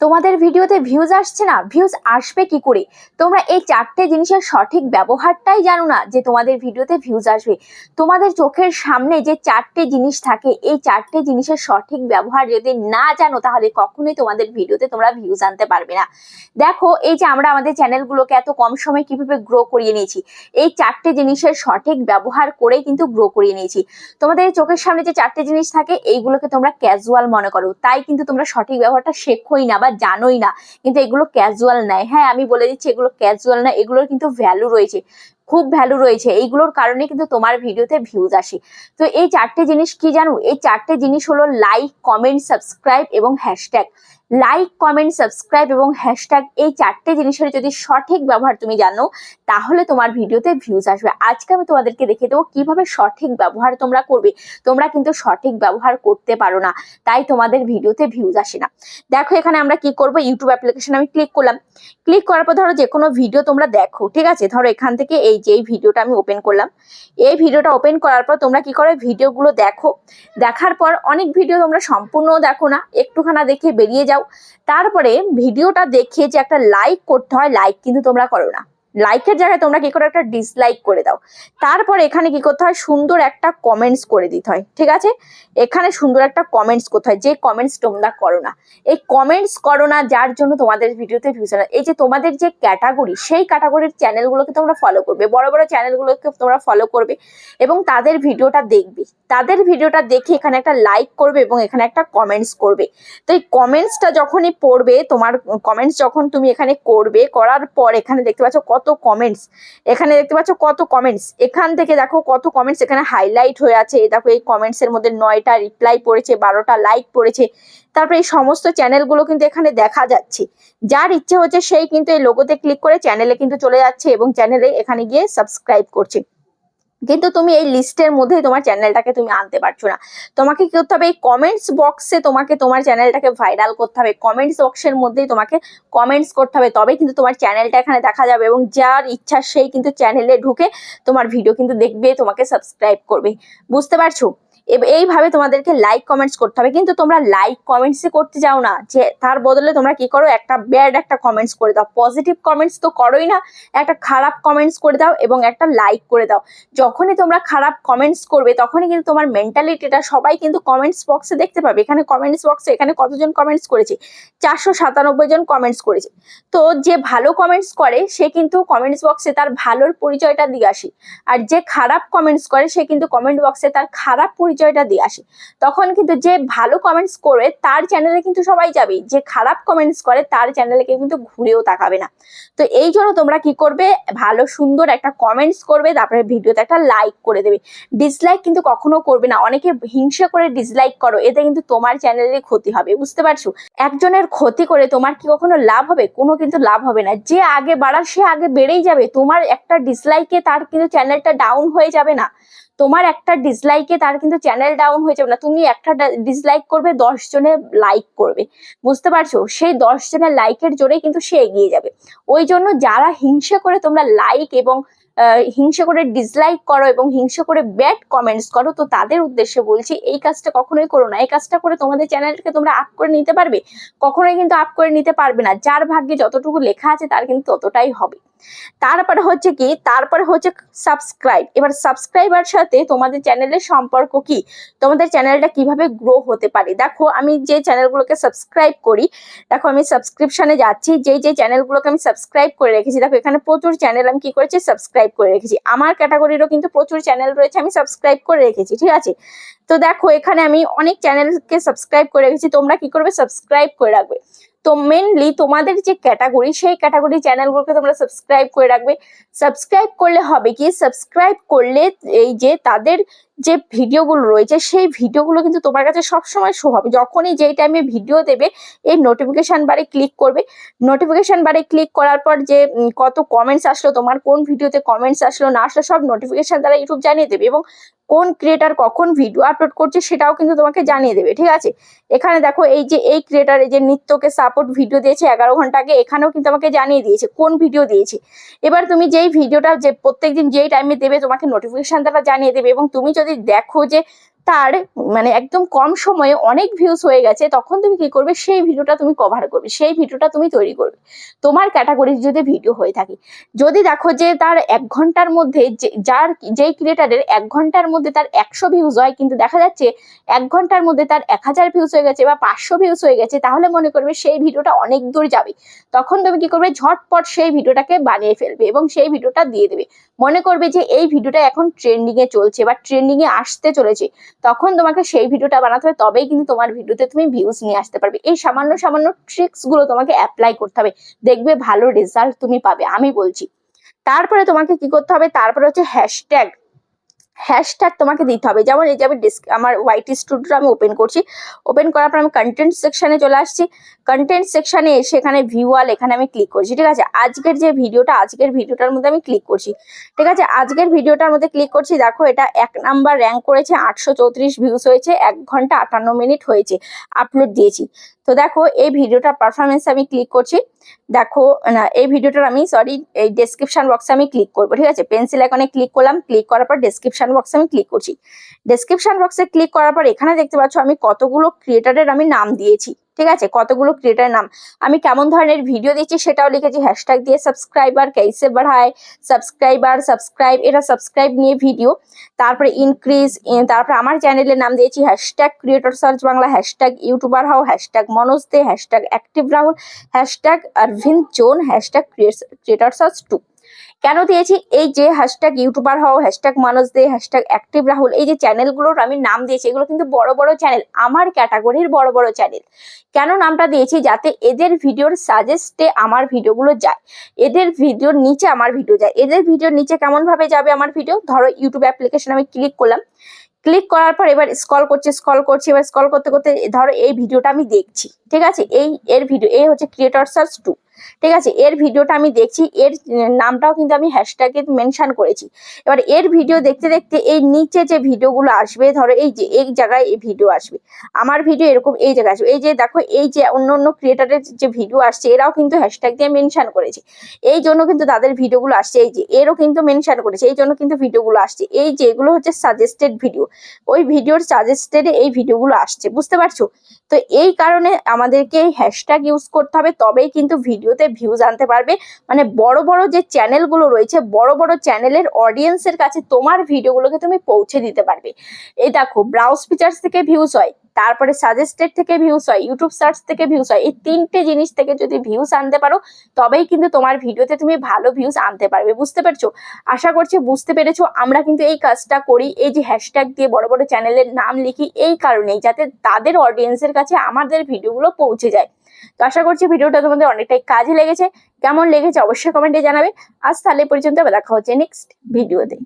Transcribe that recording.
তোমাদের ভিডিওতে ভিউজ আসছে না, ভিউজ আসবে কি করে? তোমরা এই চারটে জিনিসের সঠিক ব্যবহারটাই জানো না যে তোমাদের ভিডিওতে ভিউজ আসবে। তোমাদের চোখের সামনে যে চারটে জিনিস থাকে, এই চারটে জিনিসের সঠিক ব্যবহার যদি না জানো তাহলে কখনোই তোমাদের ভিডিওতে তোমরা ভিউজ আনতে পারবে না। দেখো, এই যে আমরা আমাদের চ্যানেলগুলোকে এত কম সময়ে কিভাবে গ্রো করিয়ে নিয়েছি, এই চারটে জিনিসের সঠিক ব্যবহার করেই কিন্তু গ্রো করিয়ে নিয়েছি। তোমাদের চোখের সামনে যে চারটে জিনিস থাকে এইগুলোকে তোমরা ক্যাজুয়াল মনে করো, তাই কিন্তু তোমরা সঠিক ব্যবহারটা শেখোই না বা জানোই না, কিন্তু এগুলো ক্যাজুয়াল নয়। হ্যাঁ, আমি বলে দিচ্ছি এগুলো ক্যাজুয়াল না, এগুলোর কিন্তু ভ্যালু রয়েছে, খুব ভ্যালু রয়েছে। এইগুলোর কারণে কিন্তু তোমার ভিডিওতে ভিউজ আসে। তো এই চারটে জিনিস কি জানো? এই চারটে জিনিস হলো লাইক, কমেন্ট, সাবস্ক্রাইব এবং হ্যাশট্যাগ। লাইক, কমেন্ট, সাবস্ক্রাইব এবং হ্যাশট্যাগ, এই চারটে জিনিসের যদি সঠিক ব্যবহার তুমি জানো তাহলে তোমার ভিডিওতে ভিউজ আসবে। আজকে আমি তোমাদেরকে দেখিয়ে দেবো কিভাবে সঠিক ব্যবহার তোমরা করবে। তোমরা কিন্তু সঠিক ব্যবহার করতে পারো না, তাই তোমাদের ভিডিওতে ভিউজ আসে না। দেখো, এখানে আমরা কি করবো, ইউটিউব অ্যাপ্লিকেশন আমি ক্লিক করলাম। ক্লিক করার পর ধরো যে কোনো ভিডিও তোমরা দেখো, ঠিক আছে? ধরো এখান থেকে এই যে ভিডিওটা আমি ওপেন করলাম। এই ভিডিওটা ওপেন করার পর তোমরা কি করো, ভিডিওগুলো দেখো। দেখার পর অনেক ভিডিও তোমরা সম্পূর্ণ দেখো না, একটুখানা দেখে বেরিয়ে যাও। তারপরে ভিডিওটা দেখে যে একটা লাইক করতে হয়, লাইক কিন্তু তোমরা করো না। লাইকের জায়গায় তোমরা কি করো, একটা ডিসলাইক করে দাও। তারপর এখানে কি করতে হয়, সুন্দর একটা কমেন্টস করে দিতে হয়, ঠিক আছে? এখানে সুন্দর একটা কমেন্টস করতে হয়, যে কমেন্টস তোমরা করো না। এই কমেন্টস করো না যার জন্য তোমাদের ভিডিওতে ভিউজ হয় না। এই যে তোমাদের যে ক্যাটাগরি, সেই ক্যাটাগরির চ্যানেলগুলোকে তোমরা ফলো করবে, বড় বড় চ্যানেলগুলোকে তোমরা ফলো করবে এবং তাদের ভিডিওটা দেখবে। তাদের ভিডিওটা দেখে এখানে একটা লাইক করবে এবং এখানে একটা কমেন্টস করবে। তো এই কমেন্টসটা যখনই পড়বে, তোমার কমেন্টস যখন তুমি এখানে করবে, করার পর এখানে দেখতে পাচ্ছ কত কমেন্টস, এখানে দেখতে পাচ্ছ কত কমেন্টস। এখান থেকে দেখো কত কমেন্টস এখানে হাইলাইট হয়ে আছে। দেখো, এই কমেন্টস এর মধ্যে 9টা রিপ্লাই পড়েছে, 12টা লাইক পড়েছে। তারপরে এই সমস্ত চ্যানেলগুলো কিন্তু এখানে দেখা যাচ্ছে। যার ইচ্ছে হচ্ছে সেই কিন্তু এই লোগোতে ক্লিক করে চ্যানেলে কিন্তু চলে যাচ্ছে এবং চ্যানেলে এখানে গিয়ে সাবস্ক্রাইব করছে। কিন্তু তুমি এই লিস্টের মধ্যে তোমার চ্যানেলটাকে তুমি আনতে পারছো না। তোমাকে কি করতে হবে, এই কমেন্টস বক্সে তোমাকে তোমার চ্যানেলটাকে ভাইরাল করতে হবে। কমেন্টস বক্সের মধ্যেই তোমাকে কমেন্টস করতে হবে, তবে কিন্তু তোমার চ্যানেলটা এখানে দেখা যাবে এবং যার ইচ্ছা সেই কিন্তু চ্যানেলে ঢুকে তোমার ভিডিও কিন্তু দেখবে, তোমাকে সাবস্ক্রাইব করবে। বুঝতে পারছো? এইভাবে তোমাদেরকে লাইক কমেন্টস করতে হবে। কিন্তু তোমরা লাইক কমেন্টসই করতে যাও না, যে তার বদলে তোমরা কি করো, একটা ব্যাড একটা কমেন্টস করে দাও। পজিটিভ কমেন্টস তো করোই না, একটা খারাপ কমেন্টস করে দাও এবং একটা লাইক করে দাও। যখনই তোমরা খারাপ কমেন্টস করবে তখনই কিন্তু তোমার মেন্টালিটিটা সবাই কিন্তু কমেন্টস বক্সে দেখতে পাবে। এখানে কমেন্টস বক্সে এখানে কতজন কমেন্টস করেছে, 497 জন কমেন্টস করেছে। তো যে ভালো কমেন্টস করে সে কিন্তু কমেন্টস বক্সে তার ভালোর পরিচয়টা দিয়ে আসে, আর যে খারাপ কমেন্টস করে সে কিন্তু কমেন্ট বক্সে তার খারাপ পরিচয়টা দিয়ে আসে। তখন কিন্তু যে ভালো কমেন্টস করে তার চ্যানেলে কিন্তু সবাই যাবে, যে খারাপ কমেন্টস করে তার চ্যানেলে কেউ কিন্তু ঘুরেও তাকাবে না। তো এই জন্য তোমরা কি করবে, ভালো সুন্দর একটা কমেন্টস করবে, তারপরে ভিডিওতে একটা লাইক করে দেবে। ডিসলাইক কিন্তু কখনো করবে না। অনেকে হিংসা করে ডিসলাইক করো, এতে কিন্তু তোমার চ্যানেলের ক্ষতি হবে। বুঝতে পারছো? একজনের ক্ষতি করে তোমার কি কখনো লাভ হবে? কোনো কিন্তু লাভ হবে না। যে আগে বাড়ার সে আগে বেড়েই যাবে, তোমার একটা ডিসলাইকে তার কিন্তু চ্যানেলটা ডাউন হয়ে যাবে না। তোমার একটা ডিসলাইকে তার কিন্তু চ্যানেল ডাউন হয়ে যাবে না। তুমি একটা ডিসলাইক করবে, 10 জনে লাইক করবে। বুঝতে পারছো? সেই 10 জনের লাইকের জোরেই কিন্তু সে এগিয়ে যাবে। ওই জন্য যারা হিংসা করে তোমরা লাইক এবং হিংসা করে ডিসলাইক করো এবং হিংসা করে ব্যাড কমেন্টস করো, তো তাদের উদ্দেশ্যে বলছি এই কাজটা কখনোই করো না। এই কাজটা করে তোমাদের চ্যানেলকে তোমরা আপ করে নিতে পারবে? কখনোই কিন্তু আপ করে নিতে পারবে না। যার ভাগ্যে যতটুকু লেখা আছে তার কিন্তু ততটাই হবে। তারপরে হচ্ছে কি, তারপরে হচ্ছে সাবস্ক্রাইব। এবার সাবস্ক্রাইবার সাথে তোমাদের চ্যানেলের সম্পর্ক কি, তোমাদের চ্যানেলটা কিভাবে গ্রো হতে পারে। দেখো, আমি যে চ্যানেলগুলোকে সাবস্ক্রাইব করি, দেখো আমি সাবস্ক্রিপশনে যাচ্ছি, যে চ্যানেলগুলোকে আমি সাবস্ক্রাইব করে রেখেছি, দেখো এখানে প্রচুর চ্যানেল আমি কি করেছি, সাবস্ক্রাইব করে রেখেছি। আমার ক্যাটাগরিরও কিন্তু প্রচুর চ্যানেল রয়েছে, আমি সাবস্ক্রাইব করে রেখেছি, ঠিক আছে? তো দেখো, এখানে আমি অনেক চ্যানেলকে সাবস্ক্রাইব করে রেখেছি। তোমরা কি করবে, সাবস্ক্রাইব করে রাখবে। তো মেনলি তোমাদের যে ক্যাটাগরি, সেই ক্যাটাগরি চ্যানেলগুলোকে তোমরা সাবস্ক্রাইব করে রাখবে। সাবস্ক্রাইব করলে হবে কি, সাবস্ক্রাইব করলে এই যে তাদের যে ভিডিওগুলো রয়েছে সেই ভিডিওগুলো কিন্তু তোমার কাছে সবসময় শো হবে। যখনই যেই টাইমে ভিডিও দেবে এই নোটিফিকেশন বারে ক্লিক করবে। নোটিফিকেশন বারে ক্লিক করার পর যে কত কমেন্টস আসলো, তোমার কোন ভিডিওতে কমেন্টস আসলো না আসলো, সব নোটিফিকেশন দ্বারা ইউটিউব জানিয়ে দেবে এবং কোন ক্রিয়েটার কখন ভিডিও আপলোড করছে সেটাও কিন্তু তোমাকে জানিয়ে দেবে, ঠিক আছে? এখানে দেখো, এই যে এই ক্রিয়েটার এই যে নিত্যকে সাপোর্ট ভিডিও দিয়েছে 11 ঘন্টা আগে, এখানেও কিন্তু আমাকে জানিয়ে দিয়েছে কোন ভিডিও দিয়েছে। এবার তুমি যেই ভিডিওটা যে প্রত্যেকদিন যেই টাইমে দেবে তোমাকে নোটিফিকেশন দ্বারা জানিয়ে দেবে এবং তুমি যদি দেখো যে তার মানে একদম কম সময়ে অনেক ভিউজ হয়ে গেছে, তখন তুমি কি করবে, সেই ভিডিওটা তুমি কভার করবে, সেই ভিডিওটা তুমি তৈরি করবে তোমার ক্যাটাগরির যদি ভিডিও হয়ে থাকে। যদি দেখো যে তার 1 ঘন্টার মধ্যে যেই ক্রিয়েটারের 1 ঘন্টার মধ্যে তার 100 ভিউজ হয়, কিন্তু দেখা যাচ্ছে 1 ঘন্টার মধ্যে তার 1000 ভিউজ হয়ে গেছে বা 500 ভিউজ হয়ে গেছে, তাহলে মনে করবে সেই ভিডিওটা অনেক দূর যাবে। তখন তুমি কি করবে, ঝটপট সেই ভিডিওটাকে বানিয়ে ফেলবে এবং সেই ভিডিওটা দিয়ে দেবে। মনে করবে যে এই ভিডিওটা এখন ট্রেন্ডিং এ চলছে বা ট্রেন্ডিং এ আসতে চলেছে, তখন তোমাকে সেই ভিডিওটা বানাতে হবে, তবেই কিন্তু তোমার ভিডিওতে তুমি ভিউজ নিয়ে আসতে পারবে। এই সামান্য সামান্য ট্রিক্স গুলো তোমাকে অ্যাপ্লাই করতে হবে, দেখবে ভালো রেজাল্ট তুমি পাবে, আমি বলছি। তারপরে তোমাকে কি করতে হবে, তারপরে হচ্ছে হ্যাশট্যাগ। হ্যাশট্যাগ তোমাকে দিতে হবে। যেমন এই যে আমি আমার ওয়াইটি স্টুডিও আমি ওপেন করছি, ওপেন করার পর আমি কন্টেন্ট সেকশনে চলে আসছি। কন্টেন্ট সেকশনে এসে এখানে ভিউয়াল, এখানে আমি ক্লিক করছি, ঠিক আছে। আজকের যে ভিডিওটা, আজকের ভিডিওটার মধ্যে আমি ক্লিক করছি, ঠিক আছে। আজকের ভিডিওটার মধ্যে ক্লিক করছি, দেখো এটা 1 নাম্বার র্যাঙ্ক করেছে, 834 ভিউজ হয়েছে, 1 ঘন্টা 58 মিনিট হয়েছে আপলোড দিয়েছি। তো দেখো এই ভিডিওটার পারফরমেন্স আমি ক্লিক করছি, দেখো না এই ভিডিওটার আমি এই ডেসক্রিপশন বক্সে আমি ক্লিক করবো, ঠিক আছে। পেন্সিল আইকনে ক্লিক করলাম, ক্লিক করার পর ডেসক্রিপশন বক্সে আমি ক্লিক করছি। ডেসক্রিপশন বক্সে ক্লিক করার পর এখানে দেখতে পাচ্ছ আমি কতগুলো ক্রিয়েটারের আমি নাম দিয়েছি, ঠিক আছে। কতগুলো ক্রিয়েটারের নাম, আমি কেমন ধরনের ভিডিও দিচ্ছি সেটাও লিখেছি। হ্যাশট্যাগ দিয়ে সাবস্ক্রাইবার कैसे बढ़ाए, সাবস্ক্রাইবার সাবস্ক্রাইব, এটা সাবস্ক্রাইব নিয়ে ভিডিও। তারপরে ইনক্রিজ, তারপরে আমার চ্যানেলের নাম দিয়েছি hashtag creator search Bangla, hashtag youtuber how, hashtag Manoj Dey, hashtag active Rahul, hashtag Arvind zone, hashtag creator search 2। কেন দিয়েছি, এই যে হ্যাশট্যাগ ইউটিউবার হও, হ্যাশট্যাগ মানুষ দে, হ্যাশট্যাগ অ্যাক্টিভ রাহুল, এই যে চ্যানেলগুলোর আমি নাম দিয়েছি, এগুলো কিন্তু বড় বড় চ্যানেল, আমার ক্যাটাগরির বড় বড় চ্যানেল। কেন নামটা দিয়েছি, যাতে এদের ভিডিওর সাজেস্টে আমার ভিডিওগুলো যায়, এদের ভিডিওর নিচে আমার ভিডিও যায়। এদের ভিডিওর নিচে কেমন ভাবে যাবে আমার ভিডিও, ধরো ইউটিউব অ্যাপ্লিকেশন আমি ক্লিক করলাম, ক্লিক করার পর এবার স্ক্রল করছি, এবার স্ক্রল করতে করতে ধরো এই ভিডিওটা আমি দেখছি, ঠিক আছে। এর ভিডিও, এই হচ্ছে ক্রিয়েটর সার্চ 2, ঠিক আছে। এর ভিডিওটা আমি দেখছি, এর নামটাও কিন্তু আমি হ্যাশট্যাগে মেনশন করেছি। এবার এর ভিডিও দেখতে দেখতে এই নিচে যে ভিডিওগুলো আসবে, ধরো এই যে এই জায়গায় এই ভিডিও আসবে, আমার ভিডিও এরকম এই জায়গায় আসবে। এই যে দেখো এই যে অন্য অন্য ক্রিয়েটারের যে ভিডিও আসছে, এরাও কিন্তু হ্যাশট্যাগ দিয়ে মেনশন করেছে, এই জন্য কিন্তু তাদের ভিডিওগুলো আসছে। এই যে এরও কিন্তু মেনশন করেছে, এই জন্য কিন্তু ভিডিওগুলো আসছে। এই যে এগুলো হচ্ছে সাজেস্টেড ভিডিও, ওই ভিডিওর সাজেস্টেডে এই ভিডিওগুলো আসছে, বুঝতে পারছো। তো এই কারণে আমাদেরকে এই হ্যাশট্যাগ ইউজ করতে হবে, তবেই কিন্তু ভিডিওতে ভিউজ আনতে পারবে। মানে বড় বড় যে চ্যানেলগুলো রয়েছে, বড় বড় চ্যানেলের অডিয়েন্সের কাছে তোমার ভিডিওগুলোকে তুমি পৌঁছে দিতে পারবে। এই দেখো ব্রাউজ ফিচার্স থেকে ভিউজ হয়, তারপরে সাজেস্টেড থেকে ভিউজ হয়, ইউটিউব সার্চ থেকে ভিউজ হয়। এই 3টে জিনিস থেকে যদি ভিউজ আনতে পারো, তবেই কিন্তু তোমার ভিডিওতে তুমি ভালো ভিউজ আনতে পারবে, বুঝতে পারছো। আশা করছি বুঝতে পেরেছো। আমরা কিন্তু এই কাজটা করি, এই যে হ্যাশট্যাগ দিয়ে বড় বড় চ্যানেলের নাম লিখি, এই কারণেই যাতে তাদের অডিয়েন্সের কাছে আমাদের ভিডিওগুলো পৌঁছে যায়। তো আশা করছি ভিডিওটা তোমাদের অনেকটাই কাজে লেগেছে। কেমন লেগেছে অবশ্যই কমেন্টে জানাবে। আজ তাহলে পর্যন্ত, দেখা হচ্ছে নেক্সট ভিডিওতে।